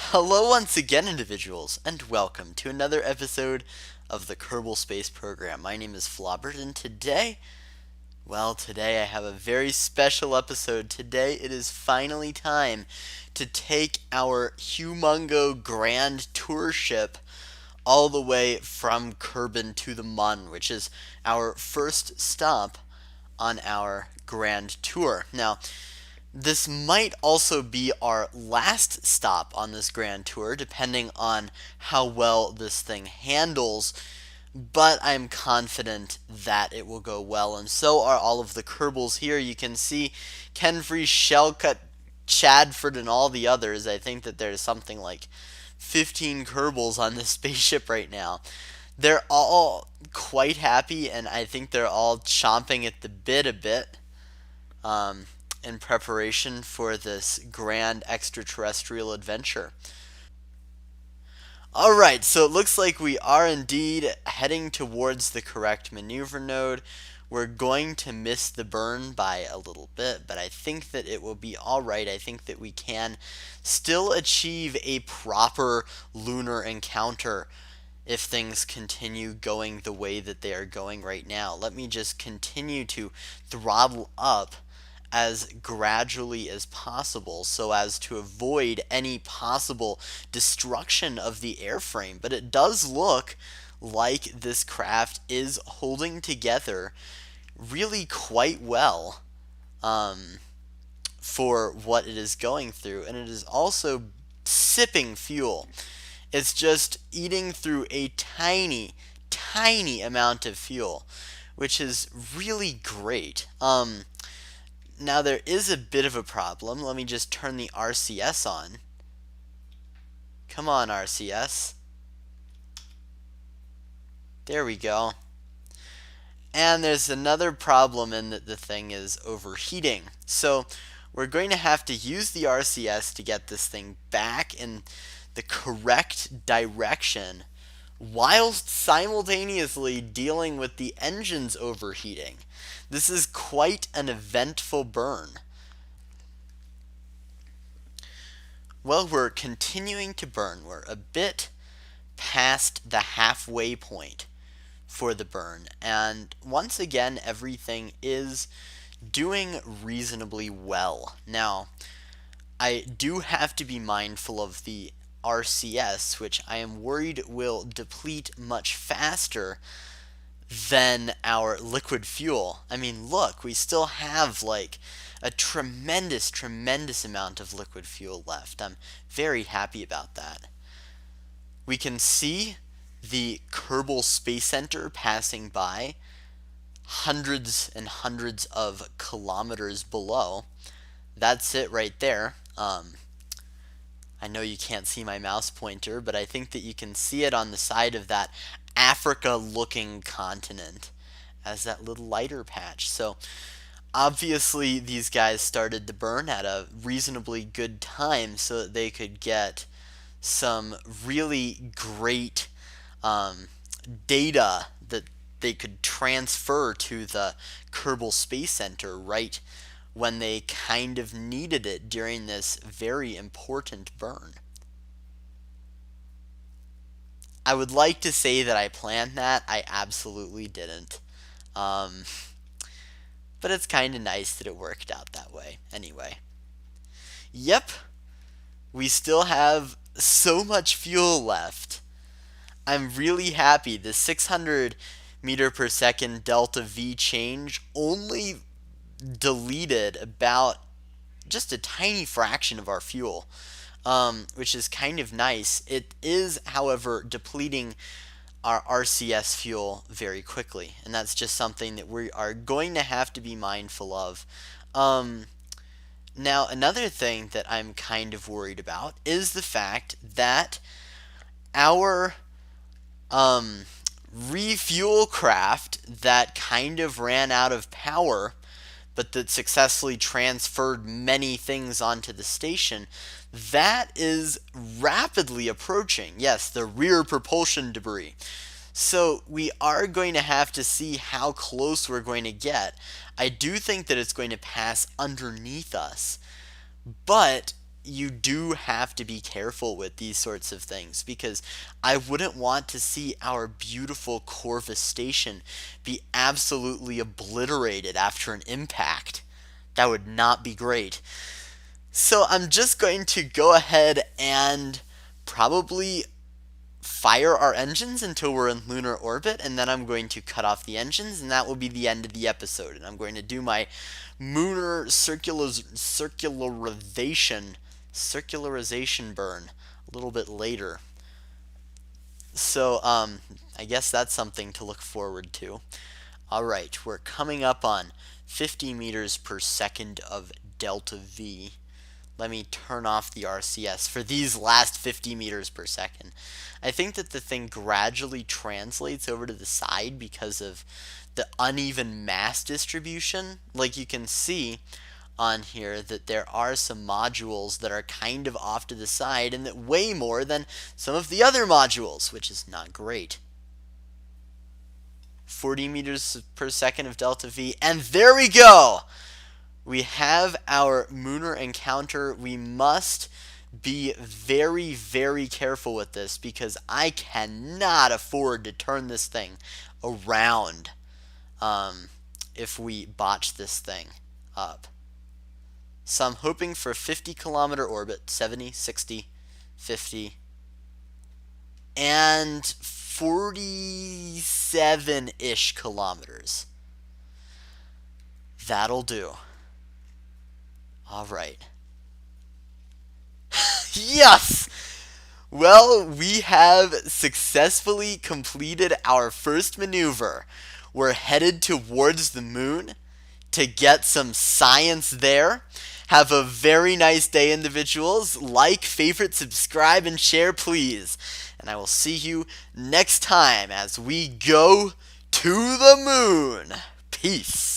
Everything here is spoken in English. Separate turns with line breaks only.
Hello once again, individuals, and welcome to another episode of the Kerbal Space Program. My name is Flobbert, and today I have a very special episode. Today it is finally time to take our humongo grand tour ship all the way from Kerbin to the Mun, which is our first stop on our grand tour. Now, this might also be our last stop on this grand tour, depending on how well this thing handles, but I'm confident that it will go well, and so are all of the Kerbals here. You can see Kenfree, Shellcut, Chadford, and all the others. I think that there's something like 15 Kerbals on this spaceship right now. They're all quite happy, and I think they're all chomping at the bit a bit. In preparation for this grand extraterrestrial adventure. Alright, so it looks like we are indeed heading towards the correct maneuver node. We're going to miss the burn by a little bit, but I think that it will be alright. I think that we can still achieve a proper lunar encounter if things continue going the way that they are going right now. Let me just continue to throttle up as gradually as possible so as to avoid any possible destruction of the airframe. But it does look like this craft is holding together really quite well for what it is going through, and it is also sipping fuel. It's just eating through a tiny amount of fuel, which is really great. Now there is a bit of a problem. Let me just turn the RCS on. Come on, RCS. There we go. And there's another problem in that the thing is overheating. So we're going to have to use the RCS to get this thing back in the correct direction whilst simultaneously dealing with the engines overheating. This is quite an eventful burn. Well, we're continuing to burn. We're a bit past the halfway point for the burn, and once again, everything is doing reasonably well. Now, I do have to be mindful of the RCS, which I am worried will deplete much faster than our liquid fuel. I mean, look, we still have like a tremendous amount of liquid fuel left. I'm very happy about that. We can see the Kerbal Space Center passing by hundreds and hundreds of kilometers below. That's it right there. I know you can't see my mouse pointer, but I think that you can see it on the side of that Africa-looking continent as that little lighter patch. So obviously these guys started the burn at a reasonably good time so that they could get some really great data that they could transfer to the Kerbal Space Center right when they kind of needed it during this very important burn. I would like to say that I planned that. I absolutely didn't. Um, but it's kind of nice that it worked out that way. Anyway. Yep. We still have so much fuel left. I'm really happy. The 600 meter per second delta V change only deleted about just a tiny fraction of our fuel, which is kind of nice. It is, however, depleting our RCS fuel very quickly, and that's just something that we are going to have to be mindful of. Now, another thing that I'm kind of worried about is the fact that our refuel craft that kind of ran out of power but that successfully transferred many things onto the station, that is rapidly approaching, yes, the rear propulsion debris. So we are going to have to see how close we're going to get. I do think that it's going to pass underneath us, but you do have to be careful with these sorts of things, because I wouldn't want to see our beautiful Corvus station be absolutely obliterated after an impact. That would not be great. So I'm just going to go ahead and probably fire our engines until we're in lunar orbit, and then I'm going to cut off the engines, and that will be the end of the episode. And I'm going to do my lunar circularization burn a little bit later. So I guess that's something to look forward to. All right, we're coming up on 50 meters per second of delta V. Let me turn off the RCS for these last 50 meters per second. I think that the thing gradually translates over to the side because of the uneven mass distribution. Like you can see on here that there are some modules that are kind of off to the side and that weigh more than some of the other modules, which is not great. 40 meters per second of delta V, and there we go! We have our lunar encounter. We must be very, very careful with this because I cannot afford to turn this thing around if we botch this thing up. So I'm hoping for a 50-kilometer orbit, 70, 60, 50, and 47-ish kilometers. That'll do. All right. Yes! Well, we have successfully completed our first maneuver. We're headed towards the moon to get some science there. Have a very nice day, individuals. Like, favorite, subscribe, and share, please. And I will see you next time as we go to the moon. Peace.